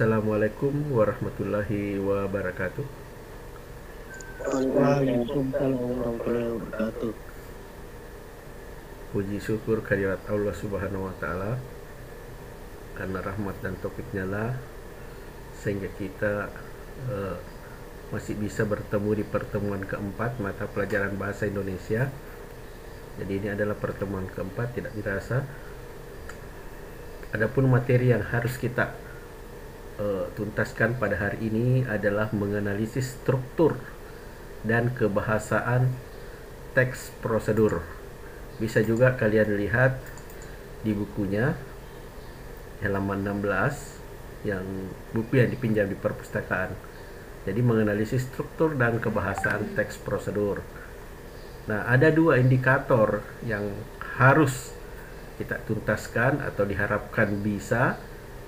Assalamualaikum warahmatullahi wabarakatuh. Waalaikumsalam warahmatullahi wabarakatuh. Puji syukur kehadirat Allah Subhanahu wa taala, karena rahmat dan taufiknya lah sehingga kita masih bisa bertemu di pertemuan keempat mata pelajaran bahasa Indonesia. Jadi ini adalah pertemuan keempat, tidak dirasa. Adapun materi yang harus kita tuntaskan pada hari ini adalah menganalisis struktur dan kebahasaan teks prosedur. Bisa juga kalian lihat di bukunya halaman 16, yang buku yang dipinjam di perpustakaan. Jadi menganalisis struktur dan kebahasaan teks prosedur. Nah, ada dua indikator yang harus kita tuntaskan atau diharapkan bisa.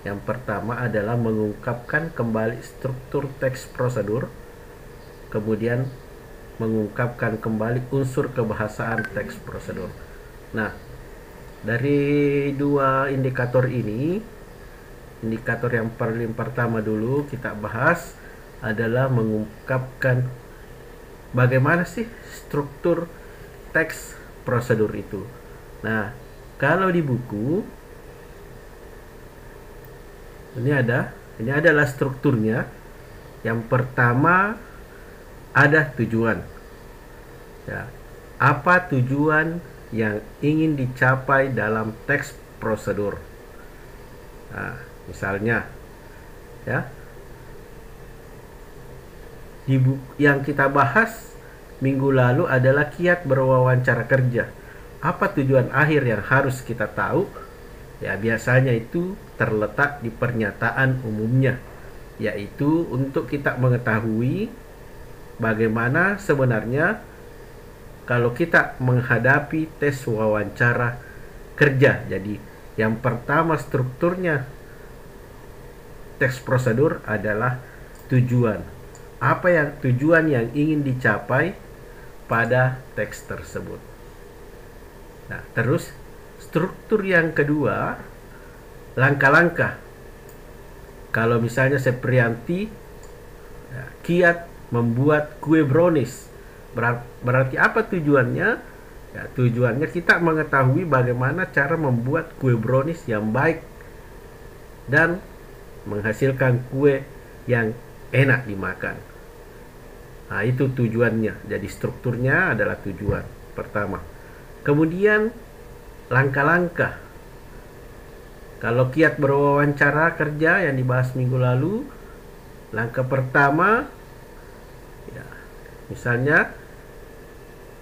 Yang pertama adalah mengungkapkan kembali struktur teks prosedur, kemudian mengungkapkan kembali unsur kebahasaan teks prosedur. Nah, dari dua indikator ini, indikator yang paling pertama dulu kita bahas adalah mengungkapkan bagaimana sih struktur teks prosedur itu. Nah, kalau di buku ini adalah strukturnya. Yang pertama ada tujuan. Ya, apa tujuan yang ingin dicapai dalam teks prosedur? Nah, misalnya, ya, di buku yang kita bahas minggu lalu adalah kiat berwawancara kerja. Apa tujuan akhir yang harus kita tahu? Ya, biasanya itu terletak di pernyataan umumnya, yaitu untuk kita mengetahui bagaimana sebenarnya kalau kita menghadapi tes wawancara kerja. Jadi yang pertama strukturnya teks prosedur adalah tujuan. Apa yang tujuan yang ingin dicapai pada teks tersebut. Nah, terus struktur yang kedua, langkah-langkah. Kalau misalnya Seprianti ya, kiat membuat kue brownies, berarti apa tujuannya? Ya, tujuannya kita mengetahui bagaimana cara membuat kue brownies yang baik dan menghasilkan kue yang enak dimakan. Nah, itu tujuannya. Jadi strukturnya adalah tujuan pertama. Kemudian langkah-langkah. Kalau kiat berwawancara kerja yang dibahas minggu lalu, langkah pertama ya, misalnya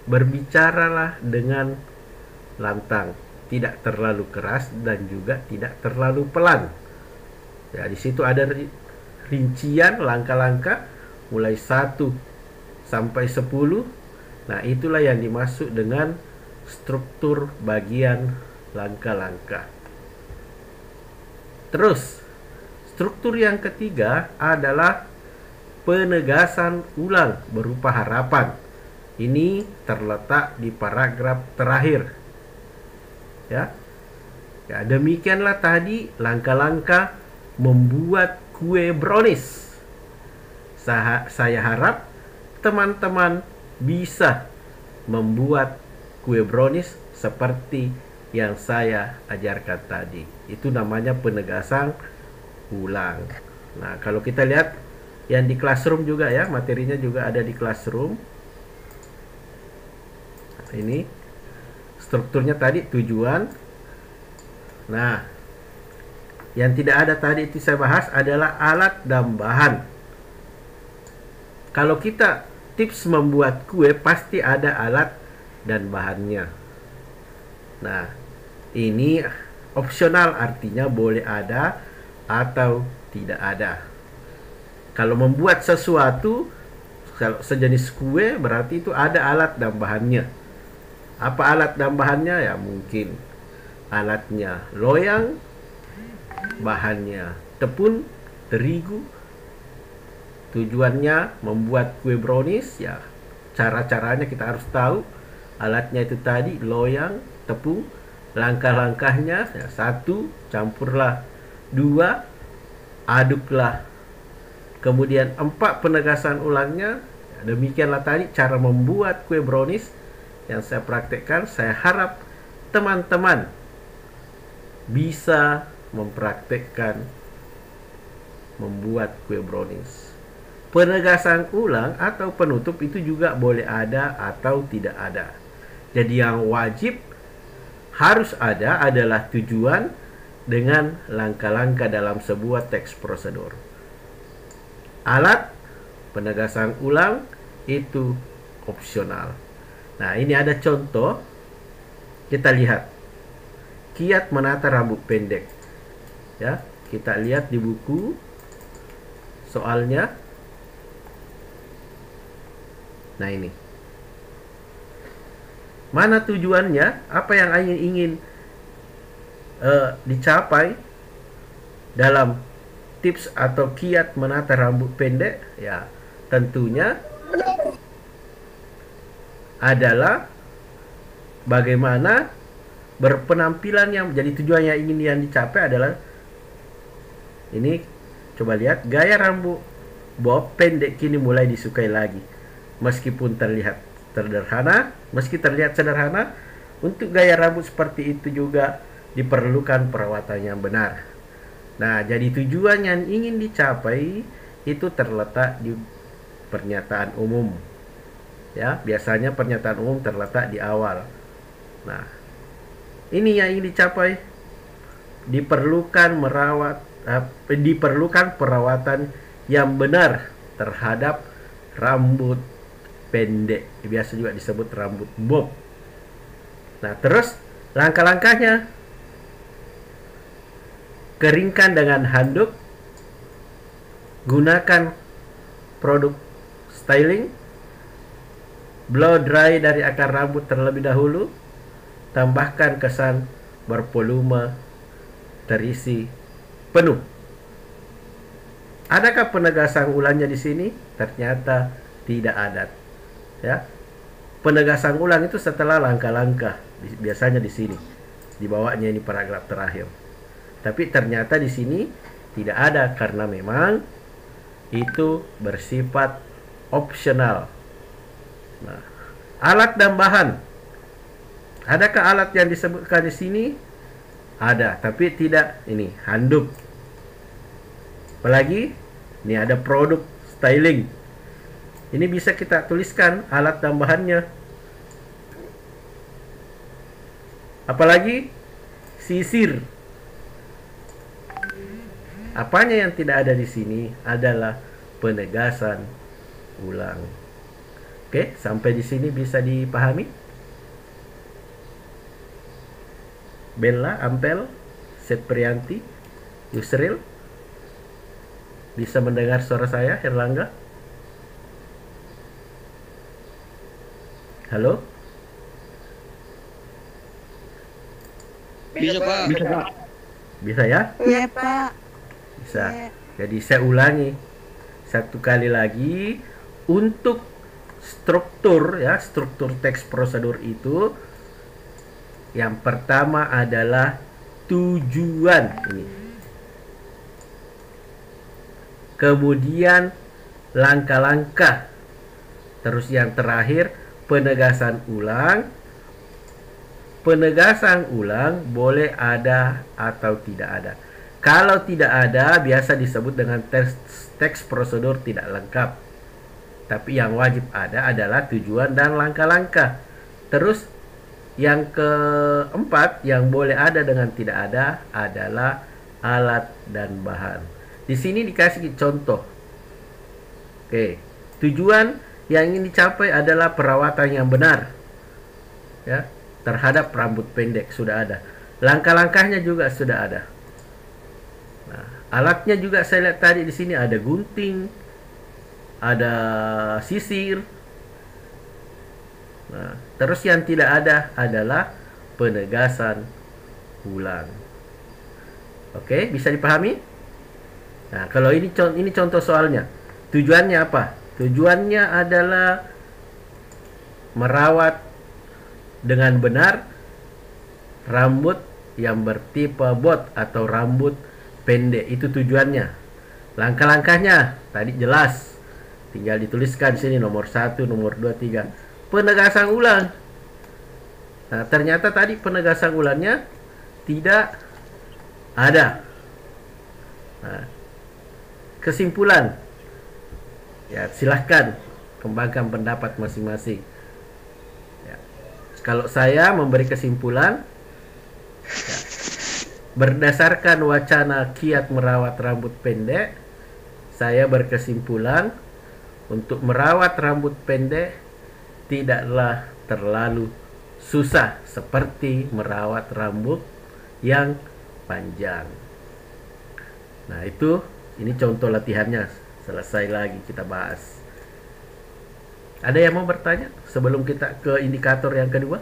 berbicaralah dengan lantang, tidak terlalu keras dan juga tidak terlalu pelan. Ya, di situ ada rincian langkah-langkah mulai 1 sampai 10. Nah, itulah yang dimaksud dengan struktur bagian langkah-langkah. Terus, struktur yang ketiga adalah penegasan ulang berupa harapan. Ini terletak di paragraf terakhir. Ya. Ya, demikianlah tadi langkah-langkah membuat kue brownies. Saya harap teman-teman bisa membuat kue brownies seperti yang saya ajarkan tadi. Itu namanya penegasan ulang. Nah, kalau kita lihat yang di classroom juga ya, materinya juga ada di classroom. Ini strukturnya tadi tujuan. Nah, yang tidak ada tadi itu saya bahas adalah alat dan bahan. Kalau kita tips membuat kue pasti ada alat dan bahannya. Nah, ini opsional, artinya boleh ada atau tidak ada. Kalau membuat sesuatu, kalau sejenis kue, berarti itu ada alat dan bahannya. Apa alat dan bahannya? Ya, mungkin alatnya loyang, bahannya tepung terigu. Tujuannya membuat kue brownies, ya cara-caranya kita harus tahu. Alatnya itu tadi loyang, tepung. Langkah-langkahnya ya, 1, campurlah 2 aduklah. Kemudian 4 penegasan ulangnya. Demikianlah tadi cara membuat kue brownies yang saya praktekkan. Saya harap teman-teman bisa mempraktekkan membuat kue brownies. Penegasan ulang atau penutup itu juga boleh ada atau tidak ada. Jadi yang wajib harus ada adalah tujuan dengan langkah-langkah dalam sebuah teks prosedur. Alat penegasan ulang itu opsional. Nah, ini ada contoh. Kita lihat. Kiat menata rambut pendek. Ya, kita lihat di buku soalnya. Nah, ini. Mana tujuannya? Apa yang ingin dicapai dalam tips atau kiat menata rambut pendek? Ya, tentunya adalah bagaimana berpenampilan yang jadi tujuan yang ingin yang dicapai adalah ini. Coba lihat, gaya rambut bob pendek kini mulai disukai lagi. Meskipun terlihat sederhana, untuk gaya rambut seperti itu juga diperlukan perawatan yang benar. Nah, jadi tujuan yang ingin dicapai itu terletak di pernyataan umum. Ya, biasanya pernyataan umum terletak di awal. Nah, ini yang ingin dicapai. Diperlukan perawatan yang benar terhadap rambut pendek, biasa juga disebut rambut bob. Nah, terus langkah-langkahnya: keringkan dengan handuk, gunakan produk styling, blow dry dari akar rambut terlebih dahulu, tambahkan kesan bervolume, terisi penuh. Adakah penegasan ulangnya di sini? Ternyata tidak ada. Ya, penegasan ulang itu setelah langkah-langkah, biasanya di sini, di bawahnya ini paragraf terakhir. Tapi ternyata di sini tidak ada karena memang itu bersifat opsional. Nah, alat dan bahan. Adakah alat yang disebutkan di sini? Ada, tapi tidak ini handuk. Apalagi ini ada produk styling. Ini bisa kita tuliskan alat dan bahannya. Apalagi sisir. Apanya yang tidak ada di sini adalah penegasan ulang. Oke, sampai di sini bisa dipahami? Bella, Ampel, Setprianti, Yusril, bisa mendengar suara saya, Herlangga? Halo? Bisa, Pak. Bisa, Pak. Bisa ya? Iya, Pak. Bisa. Iya. Jadi saya ulangi satu kali lagi, untuk struktur ya, struktur teks prosedur itu yang pertama adalah tujuan ini. Kemudian langkah-langkah. Terus yang terakhir penegasan ulang. Penegasan ulang boleh ada atau tidak ada. Kalau tidak ada, biasa disebut dengan teks prosedur tidak lengkap. Tapi yang wajib ada adalah tujuan dan langkah-langkah. Terus yang keempat yang boleh ada dengan tidak ada adalah alat dan bahan. Di sini dikasih contoh. Oke, tujuan yang ingin dicapai adalah perawatan yang benar. Ya, terhadap rambut pendek sudah ada. Langkah-langkahnya juga sudah ada. Nah, alatnya juga saya lihat tadi di sini ada gunting, ada sisir. Nah, terus yang tidak ada adalah penegasan ulang. Oke, bisa dipahami? Nah, kalau ini contoh soalnya. Tujuannya apa? Tujuannya adalah merawat dengan benar rambut yang bertipe bob atau rambut pendek. Itu tujuannya. Langkah-langkahnya tadi jelas. Tinggal dituliskan sini nomor 1, nomor 2, 3. Penegasan ulang. Nah, ternyata tadi penegasan ulangnya tidak ada. Nah, kesimpulan. Ya, silahkan kembangkan pendapat masing-masing. Ya. Kalau saya memberi kesimpulan, ya, berdasarkan wacana kiat merawat rambut pendek, saya berkesimpulan untuk merawat rambut pendek tidaklah terlalu susah seperti merawat rambut yang panjang. Nah, ini contoh latihannya. Selesai lagi kita bahas. Ada yang mau bertanya sebelum kita ke indikator yang kedua?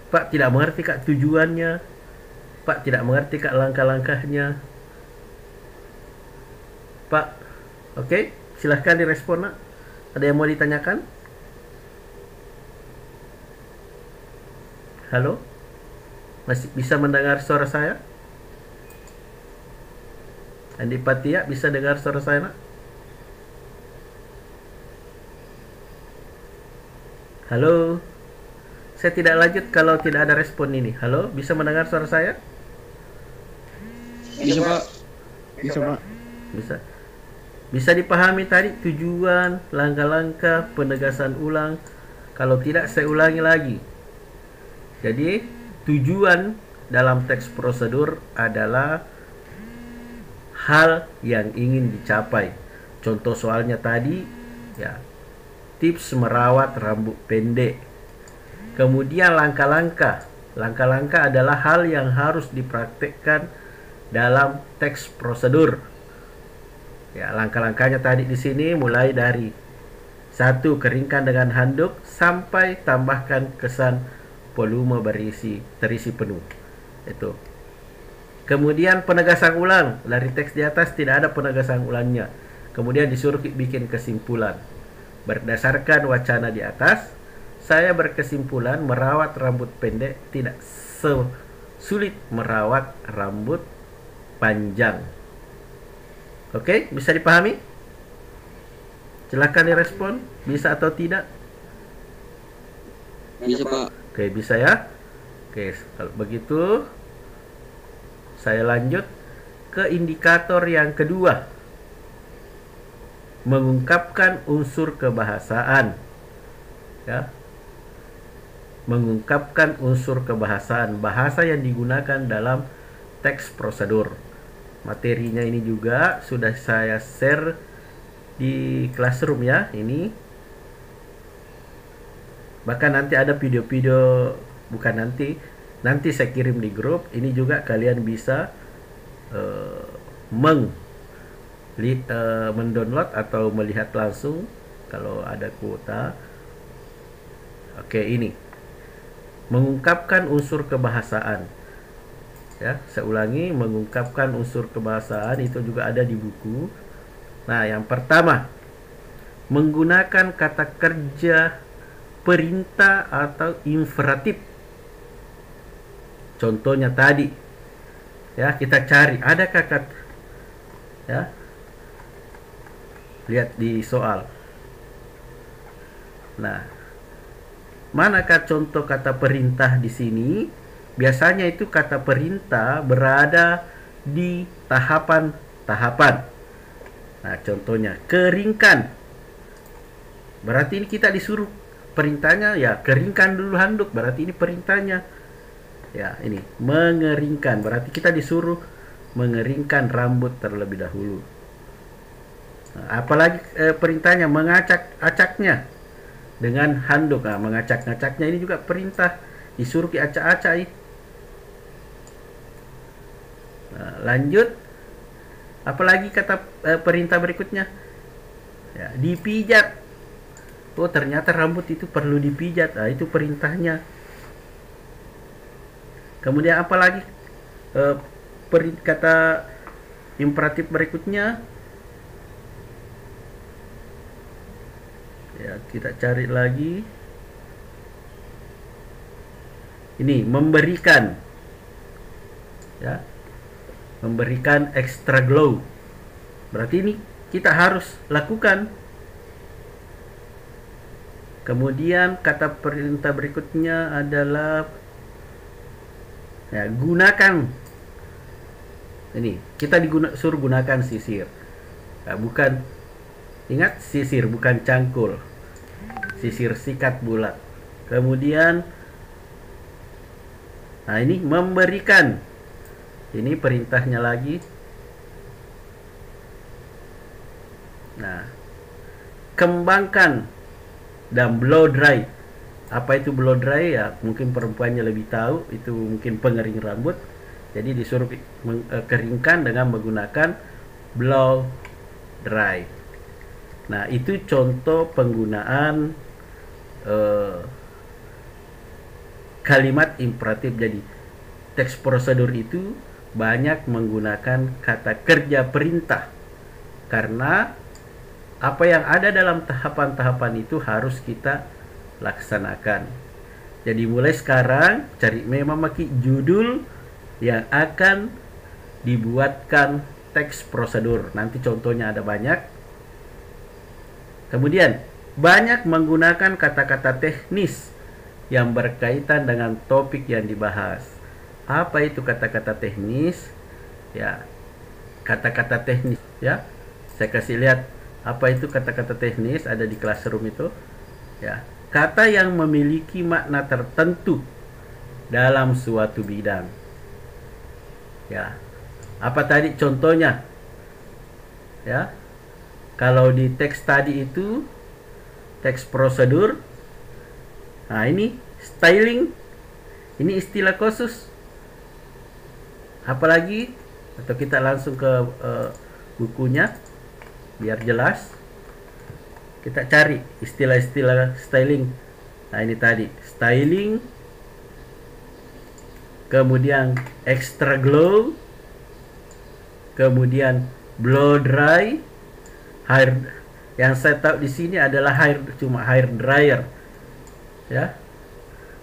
Pak tidak mengerti Kak tujuannya. Pak tidak mengerti Kak langkah-langkahnya. Pak, oke, silahkan direspon Nak. Ada yang mau ditanyakan? Halo? Masih bisa mendengar suara saya? Andi Patia bisa dengar suara saya Nak? Halo? Saya tidak lanjut kalau tidak ada respon ini. Halo, bisa mendengar suara saya? Bisa Pak. Bisa Pak. Bisa. Bisa dipahami tadi tujuan, langkah-langkah, penegasan ulang. Kalau tidak, saya ulangi lagi. Jadi, tujuan dalam teks prosedur adalah hal yang ingin dicapai. Contoh soalnya tadi, ya, tips merawat rambut pendek. Kemudian langkah-langkah. Langkah-langkah adalah hal yang harus dipraktekkan dalam teks prosedur. Ya, langkah-langkahnya tadi di sini mulai dari 1. Keringkan dengan handuk sampai tambahkan kesan volume terisi penuh. Itu. Kemudian penegasan ulang. Dari teks di atas tidak ada penegasan ulangnya. Kemudian disuruh bikin kesimpulan. Berdasarkan wacana di atas, saya berkesimpulan merawat rambut pendek tidak sulit merawat rambut panjang. Oke, bisa dipahami? Silakan direspon, bisa atau tidak? Bisa Pak. Oke, bisa ya. Oke, kalau begitu saya lanjut ke indikator yang kedua. Mengungkapkan unsur kebahasaan. Ya. Mengungkapkan unsur kebahasaan, bahasa yang digunakan dalam teks prosedur. Materinya ini juga sudah saya share di Classroom ya, ini. Bahkan nanti ada video-video, bukan nanti saya kirim di grup. Ini juga kalian bisa mendownload atau melihat langsung kalau ada kuota. Oke, ini mengungkapkan unsur kebahasaan. Ya, saya ulangi, mengungkapkan unsur kebahasaan itu juga ada di buku. Nah, yang pertama, menggunakan kata kerja perintah atau imperatif. Contohnya tadi. Ya, kita cari adakah kata, ya. Lihat di soal. Nah, manakah contoh kata perintah di sini? Biasanya itu kata perintah berada di tahapan-tahapan. Nah, contohnya keringkan. Berarti ini kita disuruh perintahnya ya keringkan dulu handuk. Berarti ini perintahnya. Ya, ini mengeringkan. Berarti kita disuruh mengeringkan rambut terlebih dahulu. Nah, apalagi perintahnya mengacak-acaknya dengan handuk. Nah, mengacak-ngacaknya ini juga perintah, disuruh diacak-acak. Nah, lanjut, apalagi kata perintah berikutnya, ya, dipijat. Oh, ternyata rambut itu perlu dipijat. Nah, itu perintahnya. Kemudian apalagi kata imperatif berikutnya, ya, kita cari lagi. Ini memberikan, ya, memberikan extra glow. Berarti ini kita harus lakukan. Kemudian kata perintah berikutnya adalah ya, gunakan. Ini kita suruh gunakan sisir. Nah, bukan, ingat sisir bukan cangkul. Sisir sikat bulat. Kemudian nah ini memberikan. Ini perintahnya lagi. Nah, kembangkan dan blow dry. Apa itu blow dry? Ya, mungkin perempuannya lebih tahu. Itu mungkin pengering rambut. Jadi disuruh keringkan dengan menggunakan blow dry. Nah, itu contoh penggunaan kalimat imperatif. Jadi teks prosedur itu banyak menggunakan kata kerja perintah, karena apa yang ada dalam tahapan-tahapan itu harus kita laksanakan. Jadi mulai sekarang cari memang judul yang akan dibuatkan teks prosedur. Nanti contohnya ada banyak. Kemudian banyak menggunakan kata-kata teknis yang berkaitan dengan topik yang dibahas. Apa itu kata-kata teknis? Ya, kata-kata teknis ya. Saya kasih lihat apa itu kata-kata teknis, ada di classroom itu. Ya, kata yang memiliki makna tertentu dalam suatu bidang. Ya. Apa tadi contohnya? Ya. Kalau di teks tadi itu teks prosedur. Nah, ini styling. Ini istilah khusus. Apalagi atau kita langsung ke bukunya biar jelas. Kita cari istilah-istilah styling. Nah, ini tadi styling, kemudian extra glow, kemudian blow dry, hair. Yang saya tahu di sini adalah cuma hair dryer. Ya,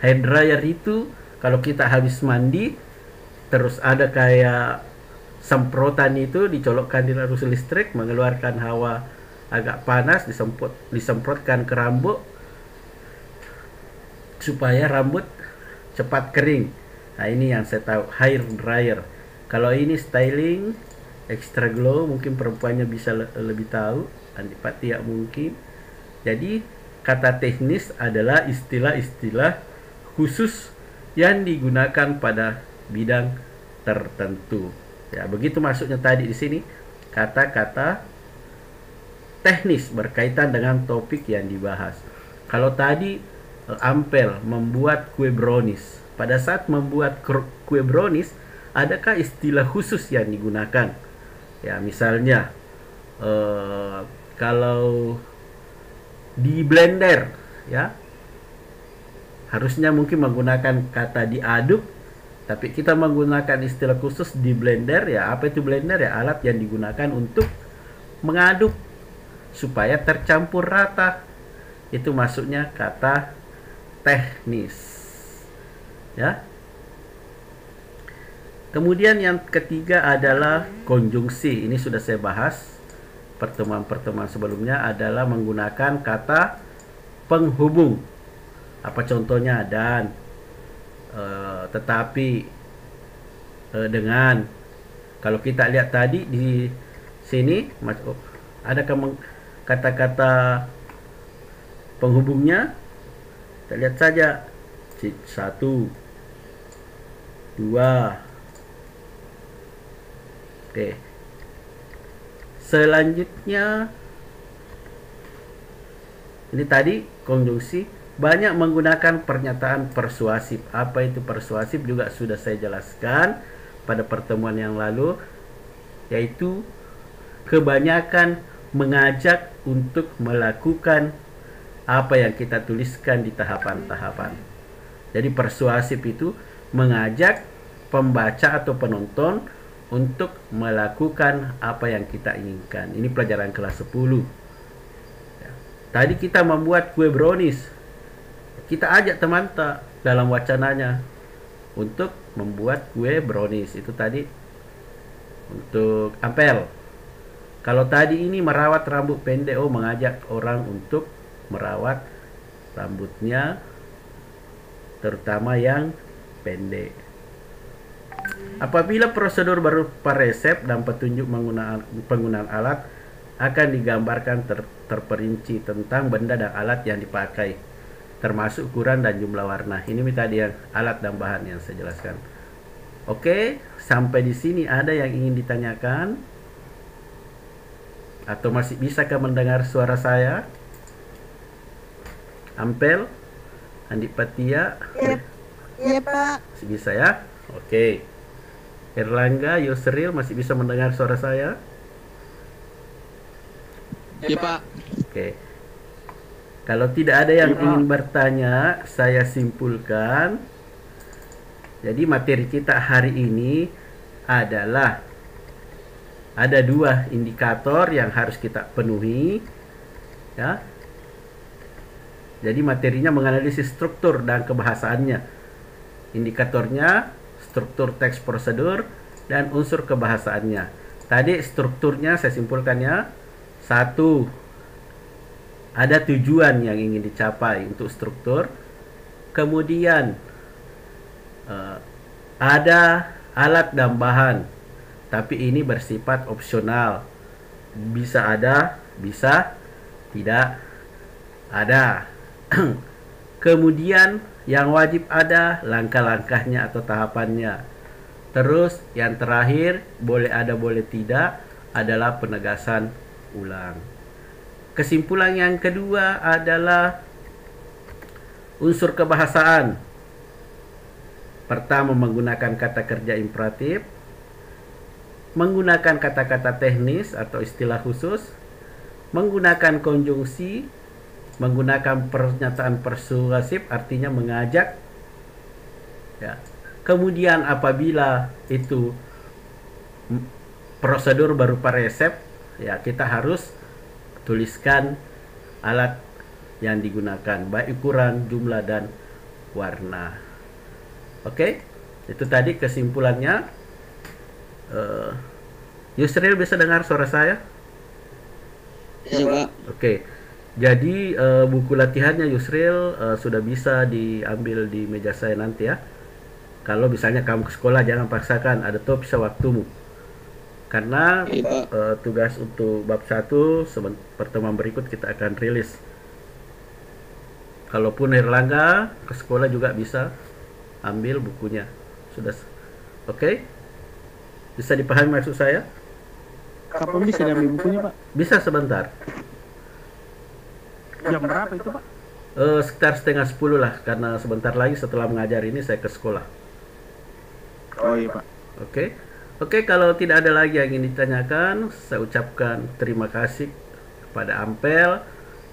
hair dryer itu kalau kita habis mandi terus ada kayak semprotan itu dicolokkan di arus listrik, mengeluarkan hawa agak panas, disemprotkan ke rambut supaya rambut cepat kering. Nah, ini yang saya tahu, hair dryer. Kalau ini styling, extra glow, mungkin perempuannya bisa lebih tahu, Pak Tia mungkin. Jadi kata teknis adalah istilah-istilah khusus yang digunakan pada bidang tertentu. Ya, begitu maksudnya tadi di sini, kata-kata teknis berkaitan dengan topik yang dibahas. Kalau tadi Ampel membuat kue brownies. Pada saat membuat kue brownies, adakah istilah khusus yang digunakan? Ya, misalnya kalau di blender, ya, harusnya mungkin menggunakan kata diaduk, tapi kita menggunakan istilah khusus di blender. Ya, apa itu blender? Ya, alat yang digunakan untuk mengaduk supaya tercampur rata. Itu maksudnya kata teknis. Ya. Kemudian yang ketiga adalah konjungsi. Ini sudah saya bahas pertemuan-pertemuan sebelumnya, adalah menggunakan kata penghubung. Apa contohnya? Dan, tetapi, dengan. Kalau kita lihat tadi di sini ada kata-kata penghubungnya. Kita lihat saja. 1, 2. Oke. Selanjutnya, ini tadi konjungsi, banyak menggunakan pernyataan persuasif. Apa itu persuasif juga sudah saya jelaskan pada pertemuan yang lalu, yaitu kebanyakan mengajak untuk melakukan apa yang kita tuliskan di tahapan-tahapan. Jadi persuasif itu mengajak pembaca atau penonton untuk melakukan apa yang kita inginkan. Ini pelajaran kelas 10. Ya. Tadi kita membuat kue brownies. Kita ajak teman dalam wacananya untuk membuat kue brownies. Itu tadi Untuk Ampel. Kalau tadi ini merawat rambut pendek, mengajak orang untuk merawat rambutnya, terutama yang pendek. Apabila prosedur berupa resep dan petunjuk penggunaan alat akan digambarkan terperinci tentang benda dan alat yang dipakai, termasuk ukuran dan jumlah warna. Ini tadi yang alat dan bahan yang saya jelaskan. Oke, sampai di sini ada yang ingin ditanyakan? Atau masih bisakah mendengar suara saya? Ampel, Andipatia? Iya, Pak. Masih bisa ya? Oke. Erlangga, Yusril masih bisa mendengar suara saya? Iya, Pak. Oke. Kalau tidak ada yang ingin bertanya, saya simpulkan. Jadi materi kita hari ini adalah ada 2 indikator yang harus kita penuhi, ya. Jadi materinya menganalisis struktur dan kebahasaannya. Indikatornya struktur teks prosedur dan unsur kebahasaannya. Tadi strukturnya saya simpulkannya, 1, ada tujuan yang ingin dicapai untuk struktur. Kemudian ada alat dan bahan, tapi ini bersifat opsional. Bisa ada, bisa tidak ada. Kemudian yang wajib ada langkah-langkahnya atau tahapannya. Terus yang terakhir, boleh ada boleh tidak, adalah penegasan ulang. Kesimpulan yang kedua adalah unsur kebahasaan. Pertama, menggunakan kata kerja imperatif, menggunakan kata-kata teknis atau istilah khusus, menggunakan konjungsi, menggunakan pernyataan persuasif artinya mengajak, ya. Kemudian apabila itu prosedur berupa resep, ya kita harus tuliskan alat yang digunakan, baik ukuran, jumlah, dan warna. Oke, itu tadi kesimpulannya. Yusril bisa dengar suara saya? Iya, Pak. Oke, jadi buku latihannya Yusril sudah bisa diambil di meja saya nanti ya. Kalau misalnya kamu ke sekolah, jangan paksakan, ada tuh bisa waktumu. Karena tugas untuk bab 1 pertemuan berikut kita akan rilis. Kalaupun Erlangga ke sekolah juga bisa ambil bukunya. Sudah. Oke? Bisa dipahami maksud saya? Kapan bisa diambil bukunya, Pak? Bisa sebentar. Jam berapa itu, Pak? Sekitar setengah 10 lah, karena sebentar lagi setelah mengajar ini saya ke sekolah. Oh iya, Pak. Oke, kalau tidak ada lagi yang ingin ditanyakan, saya ucapkan terima kasih kepada Ampel,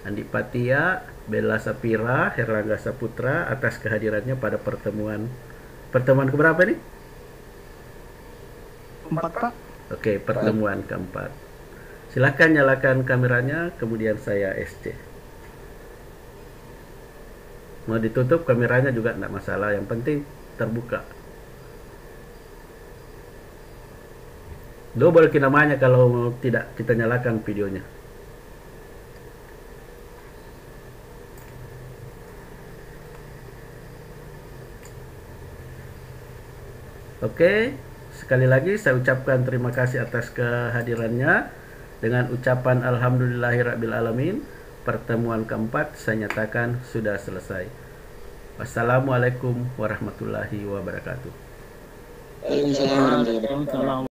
Andipatia, Bella Sapira, Herlangga Saputra atas kehadirannya pada pertemuan keberapa nih? 4, Pak. Oke, pertemuan keempat. Silakan nyalakan kameranya, kemudian saya SC. Mau ditutup kameranya juga tidak masalah, yang penting terbuka. Lo boleh namanya kalau tidak kita nyalakan videonya. Oke, sekali lagi saya ucapkan terima kasih atas kehadirannya. Dengan ucapan alhamdulillahirabbil alamin, pertemuan keempat saya nyatakan sudah selesai. Wassalamualaikum warahmatullahi wabarakatuh. Waalaikumsalam warahmatullahi wabarakatuh.